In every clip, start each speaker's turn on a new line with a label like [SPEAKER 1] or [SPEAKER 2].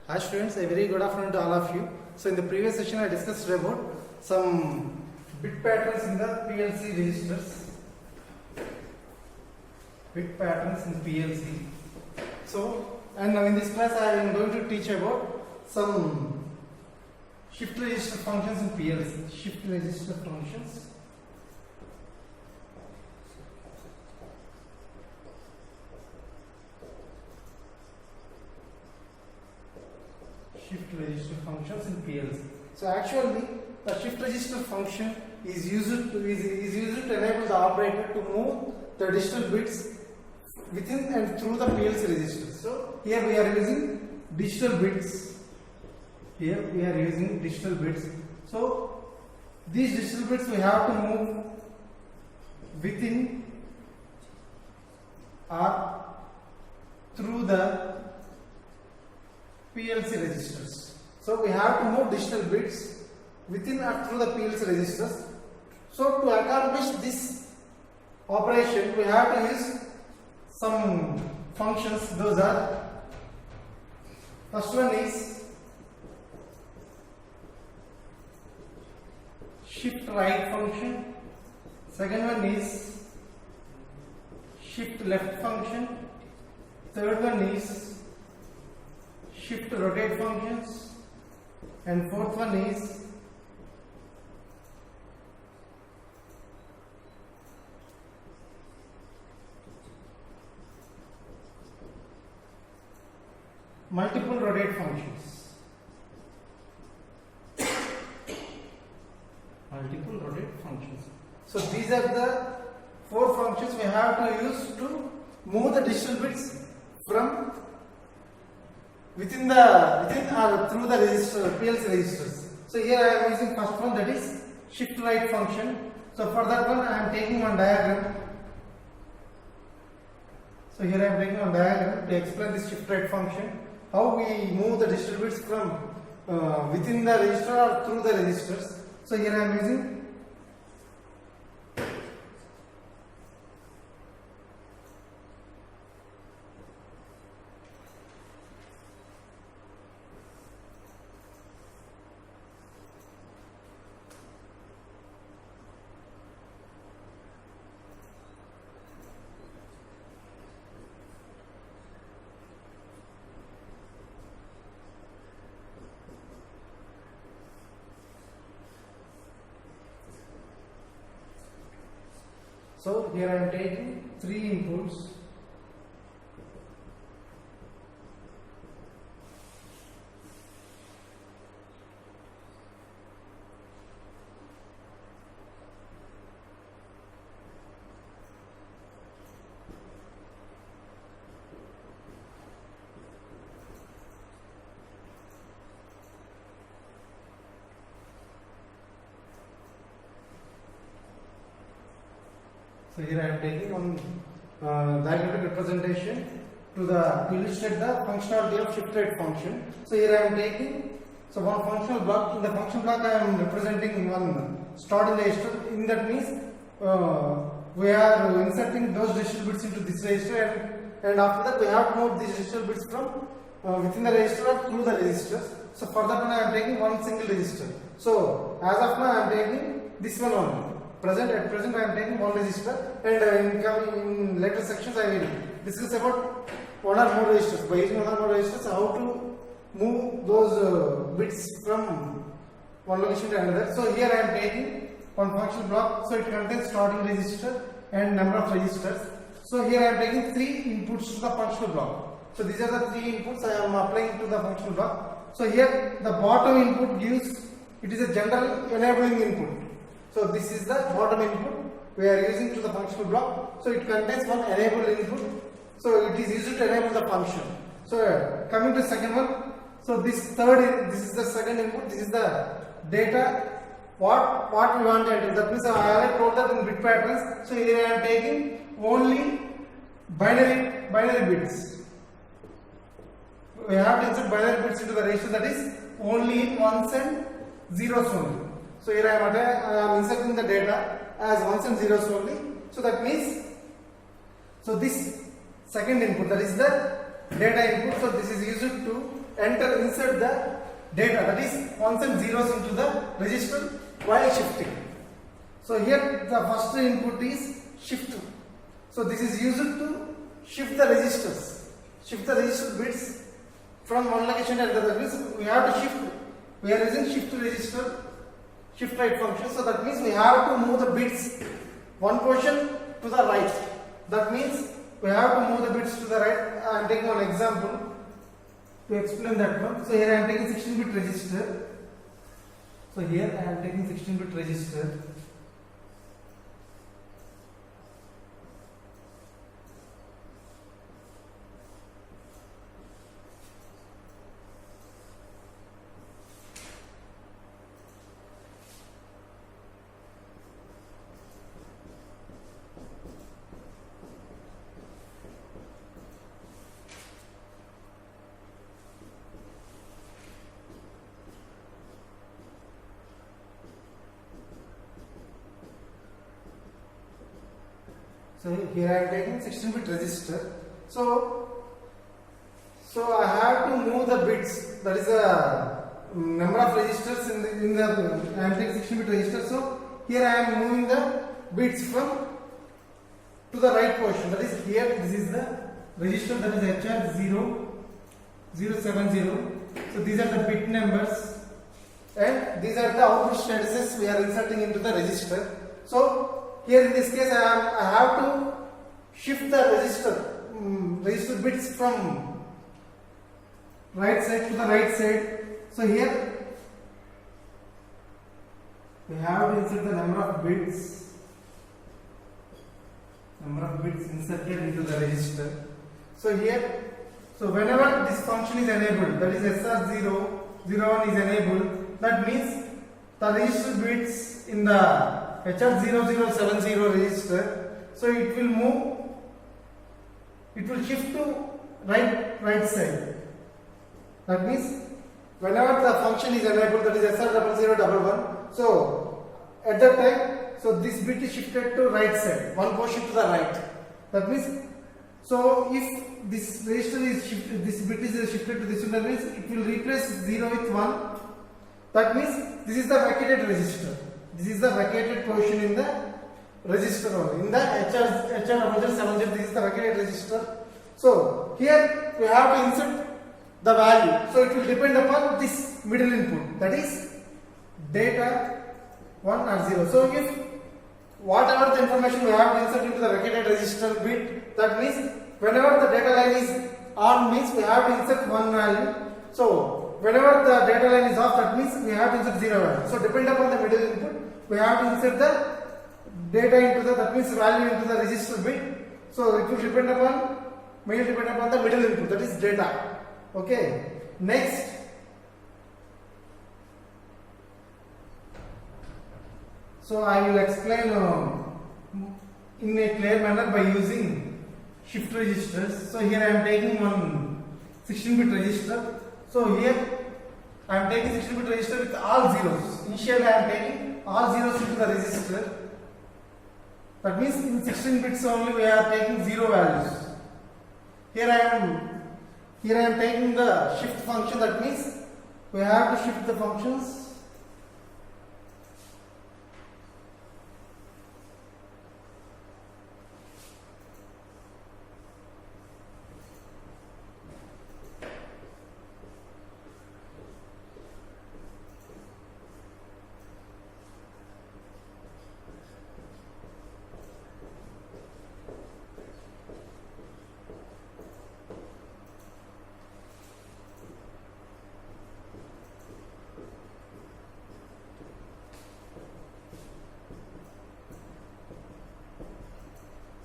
[SPEAKER 1] Hi students, a very good afternoon to all of you. So in the previous session I discussed about some bit patterns in the PLC registers. Bit patterns in PLC. So and now in this class I am going to teach about some shift register functions in PLC. Shift register functions. Shift register functions in PLC. So actually, the shift register function is used to enable the operator to move the digital bits within and through the PLC register. So here we are using digital bits. Here we are using digital bits. So these digital bits we have to move within or through the PLC registers. So we have to move digital bits within or through the PLC registers. So to accomplish this operation, we have to use some functions. Those are, first one is shift right function, second one is shift left function, third one is shift rotate functions, and fourth one is multiple rotate functions. Multiple rotate functions. So these are the four functions we have to use to move the digital bits from within or through the register, PLC registers. So here I am using first one, that is shift right function. So for that one I am taking one diagram. So here I am taking one diagram to explain this shift right function. How we move the digital bits from within the register or through the registers. So here I am using So here I am taking three inputs. So here I am taking one diagrammatic representation to illustrate the functionality of shift right function. So here I am taking one functional block. In the function block I am representing one stored register. In that means we are inserting those digital bits into this register, and after that we have to move these digital bits from within the register or through the registers. So for that one I am taking one single register. So as of now I am taking this one only. At present I am taking one register, and in later sections I will discuss about one or more registers. By using one or more registers, how to move those bits from one location to another. So here I am taking one function block. So it contains starting register and number of registers. So here I am taking three inputs to the functional block. So these are the three inputs I am applying to the functional block. So here the bottom input it is a general enabling input. So this is the bottom input we are using to the functional block. So it contains one enable input. So it is used to enable the function. So coming to second one. So this is the second input. This is the data. What we want to enter. That means I already told that in bit patterns. So here I am taking only binary bits. We have to insert binary bits into the register, that is only in ones and zeros only. So here I am inserting the data as ones and zeros only. So that means, so this second input, that is the data input. So this is used to insert the data, that is ones and zeros into the register while shifting. So here the first input is shift. So this is used to shift the registers, shift the register bits from one location to another. That means we have to shift. We are using shift register, shift right function. So that means we have to move the bits one portion to the right. That means we have to move the bits to the right. I am taking one example to explain that one. So here I am taking 16-bit register. So here I am taking 16-bit register. So here I am taking 16-bit register. So I have to move the bits. That is a number of registers in the I am taking 16-bit register. So here I am moving the bits from to the right portion. That is here. This is the register, that is HR 0070. So these are the bit numbers, and these are the output statuses we are inserting into the register. So here in this case I have to shift the register bits from right side to the right side. So here we have to insert the number of bits inserted into the register. So here, so whenever this function is enabled, that is SR001 is enabled, that means the register bits in the HR0070 register, so it will move, it will shift to right side. That means whenever the function is enabled, that is SR0011, so at that time, so this bit is shifted to right side, one portion to the right. That means, so if this register is shifted, this bit is shifted to this one, that means it will replace 0 with 1. That means this is the vacated register. This is the vacated portion in the register only. In the HR0070, this is the vacated register. So here we have to insert the value. So it will depend upon this middle input, that is data 1 or 0. So if whatever the information we have to insert into the vacated register bit, that means whenever the data line is on, means we have to insert one value. So whenever the data line is off, that means we have to insert 0 value. So depend upon the middle input, we have to insert the data into the, that means value into the register bit. So it will depend upon, may depend upon the middle input, that is data. Okay. Next, so I will explain in a clear manner by using shift registers. So here I am taking one 16-bit register. So here I am taking 16-bit register with all zeros. Initially I am taking all zeros into the register. That means in 16 bits only we are taking 0 values. Here I am taking the shift function. That means we have to shift the functions.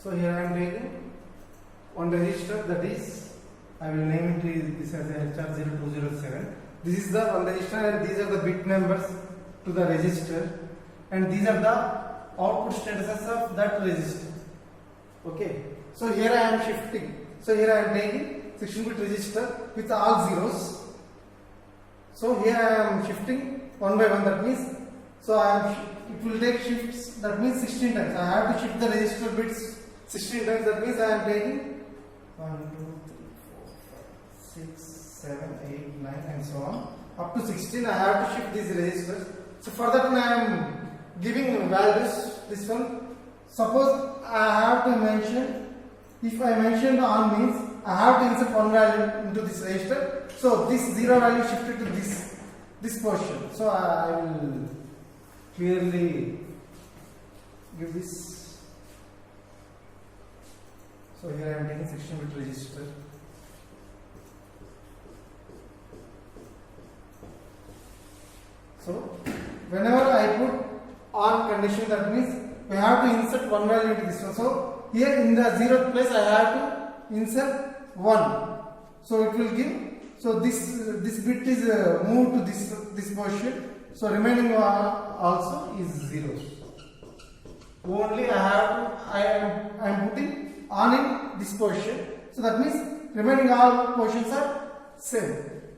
[SPEAKER 1] So here I am taking one register, that is, I will name it this as HR0207. This is the one register and these are the bit numbers to the register, and these are the output statuses of that register. Okay. So here I am shifting. So here I am taking 16-bit register with all zeros. So here I am shifting one by one. That means, so it will take shifts. That means 16 times. I have to shift the register bits 16 times. That means I am taking 1, 2, 3, 4, 5, 6, 7, 8, 9 and so on. Up to 16 I have to shift these registers. So for that I am giving values. This one, suppose I have to mention, if I mention the on means I have to insert one value into this register. So this 0 value shifted to this portion. So I will clearly give this. So here I am taking 16-bit register. So whenever I put on condition, that means we have to insert one value into this one. So here in the 0th place I have to insert 1. So it will give. So this bit is moved to this portion. So remaining also is 0. Only I am putting on in this portion. So that means remaining all portions are same.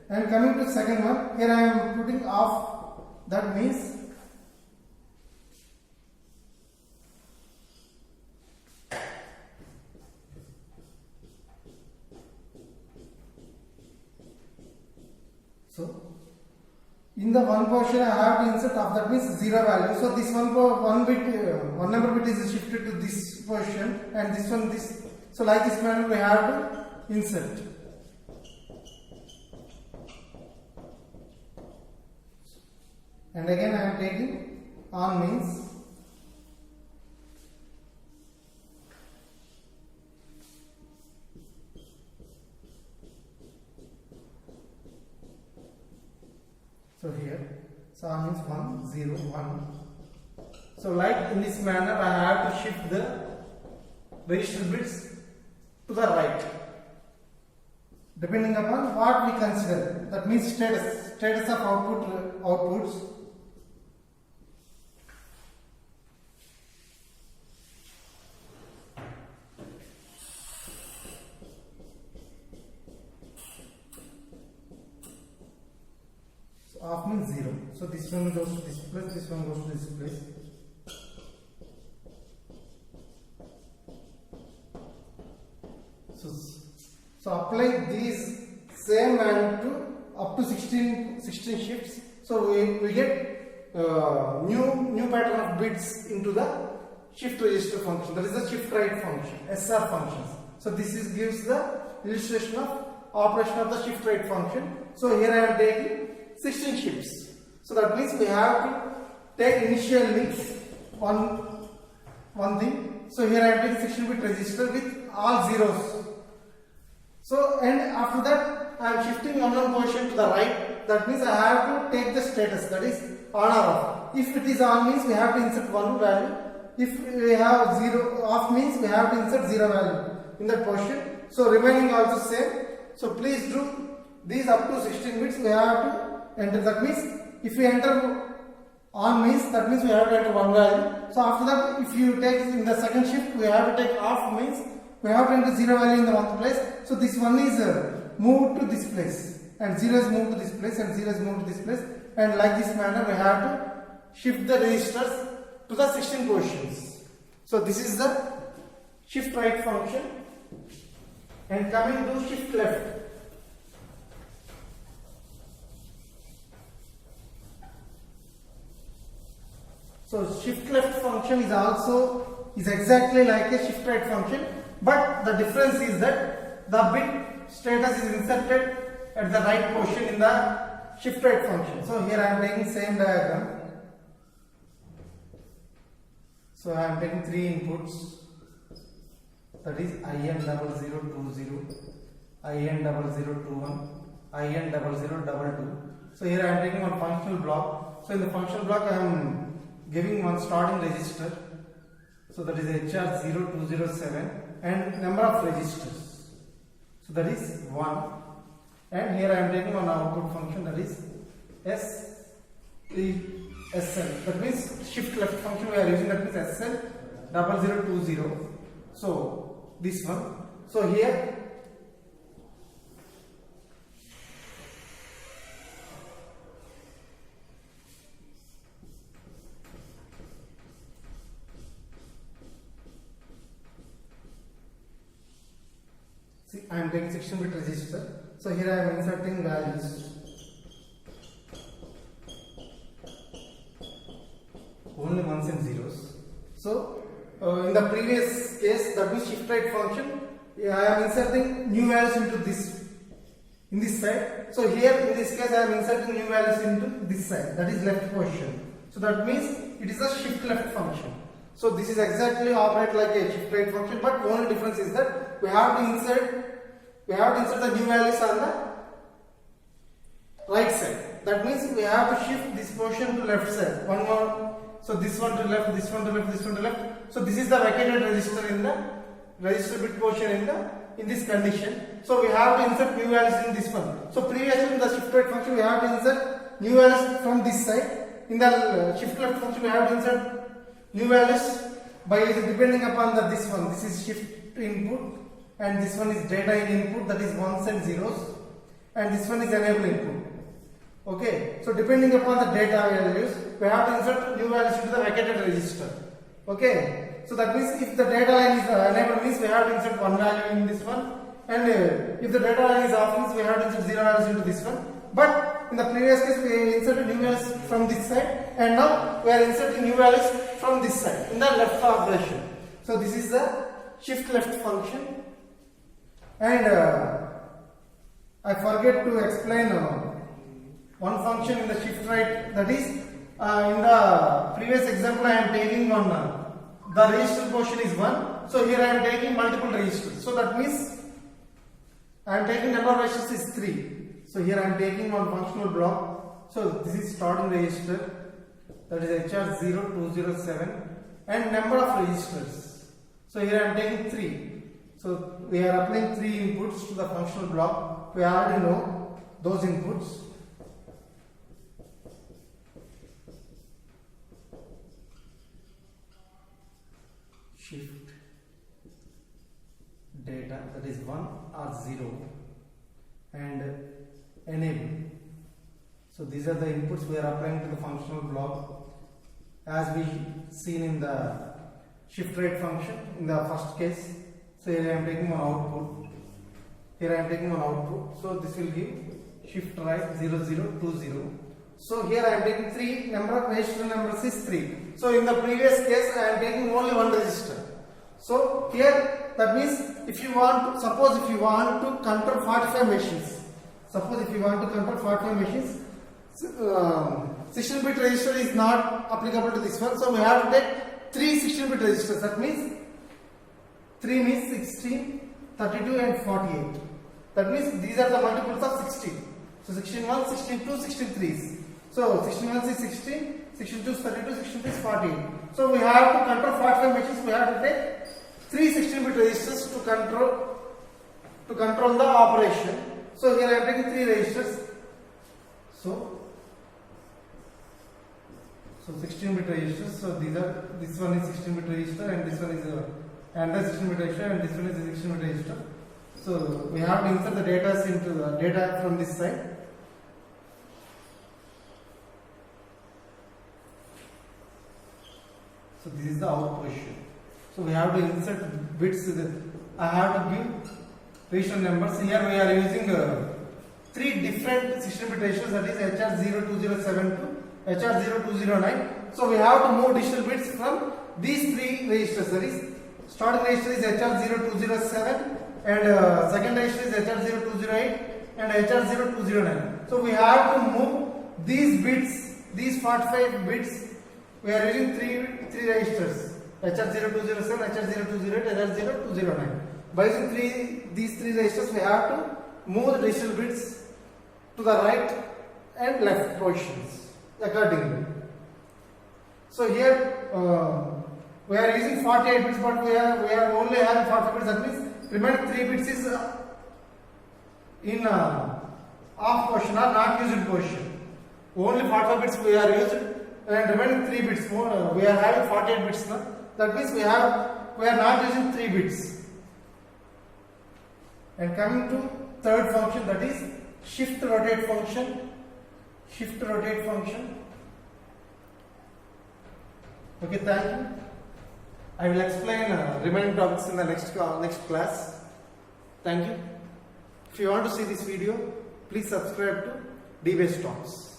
[SPEAKER 1] And coming to second one, here I am putting off. That means so in the one portion I have to insert off, that means 0 value. So this one number bit is shifted to this portion and this one this. So like this manner we have to insert. And again I am taking on means so here, so on means 1, 0, 1. So like in this manner I have to shift the register bits to the right, depending upon what we consider. That means status of outputs. Off means 0. So this one goes to this place, this one goes to this place. So apply these same and to up to 16 shifts. So we get new pattern of bits into the shift register function. That is the shift right function, SR functions. So this gives the illustration of operation of the shift right function. So here I am taking 16 shifts. So that means we have to take initially one thing. So here I am taking 16-bit register with all zeros. So and after that I am shifting one portion to the right. That means I have to take the status, that is on or off. If it is on means we have to insert one value. If we have 0 off means we have to insert 0 value in that portion. So remaining also same. So please do these up to 16 bits we have to enter. That means if we enter on means that means we have to enter one value. So after that, if you take in the second shift, we have to take off means we have to enter 0 value in the one place. So this one is moved to this place and 0 is moved to this place and 0 is moved to this place, and like this manner we have to shift the registers to the 16 positions. So this is the shift right function. And coming to shift left. So shift left function is exactly like a shift right function, but the difference is that the bit status is inserted at the right position in the shift right function. So here I am taking same diagram. So I am taking 3 inputs, that is IN0020, IN0021, IN0022. So here I am taking one functional block. So in the functional block I am giving one starting register. So that is HR0207 and number of registers. So that is 1. And here I am taking one output function, that is SL. That means shift left function we are using, that means SL0020. So this one. So here I am taking 16-bit register. So here I am inserting values. Only ones and zeros. So in the previous case, that means shift right function, I am inserting new values into this, in this side. So here in this case I am inserting new values into this side, that is left position. So that means it is a shift left function. So this is exactly operate like a shift right function, but only difference is that we have to insert the new values on the right side. That means we have to shift this portion to left side. One more. So this one to left, this one to left, this one to left. So this is the vacated register in the register bit portion in this condition. So we have to insert new values in this one. So previously in the shift right function we have to insert new values from this side. In the shift left function we have to insert new values by depending upon this one. This is shift input and this one is data in input, that is ones and zeros, and this one is enable input. Okay, so depending upon the data values, we have to insert new values into the vacated register. Okay, so that means if the data line is enabled, means we have to insert one value in this one, and if the data line is off, means we have to insert zero values into this one. But in the previous case, we inserted new values from this side, and now we are inserting new values from this side in the left operation. So this is the shift left function, and I forget to explain one function in the shift right, that is in the previous example I am taking on the register portion is 1, so here I am taking multiple registers, so that means I am taking number of registers is 3. So here I am taking one functional block, so this is starting register, that is HR0207, and number of registers, so here I am taking 3. So we are applying 3 inputs to the functional block. We already know those inputs. Shift data, that is 1 or 0, and enable. So these are the inputs we are applying to the functional block as we seen in the shift right function in the first case. So here I am taking one output, here I am taking one output, so this will give shift right 0020. So here I am taking 3, number of register numbers is 3. So in the previous case I am taking only one register. So here that means if you want to, suppose if you want to control 45 machines, 16-bit register is not applicable to this one, so we have to take 3 16-bit registers. That means 3 means 16, 32 and 48. That means these are the multiples of 16. So 16 1, 16 2, 16 3s. So 16 1 is 16, 16 2 is 32, 16 3 is 48. So we have to control 45 machines. We have to take 3 16-bit registers to control the operation. So here I am taking 3 registers. So 16-bit registers. So this one is 16-bit register, and this one is another 16-bit register, and this one is a 16-bit register. So we have to insert the data into the data from this side. So this is the out position. So we have to insert bits. I have to give register numbers. Here we are using 3 different 16-bit registers, that is HR0207 to HR0209. So we have to move digital bits from these 3 registers. That is, starting register is HR0207, and second register is HR0208 and HR0209. So we have to move these bits, these 45 bits. We are using 3 registers, HR0207, HR0208, HR0209. By using these 3 registers, we have to move the digital bits to the right and left positions accordingly. So here we are using 48 bits, but we are only having 45 bits. That means remaining 3 bits is in off position or not used position. Only 45 bits we are using, and remaining 3 bits more. We are having 48 bits now. That means we are not using 3 bits. And coming to third function, that is shift rotate function. Okay, thank you. I will explain remaining topics in the next class. Thank you. If you want to see this video, please subscribe to DBase Talks.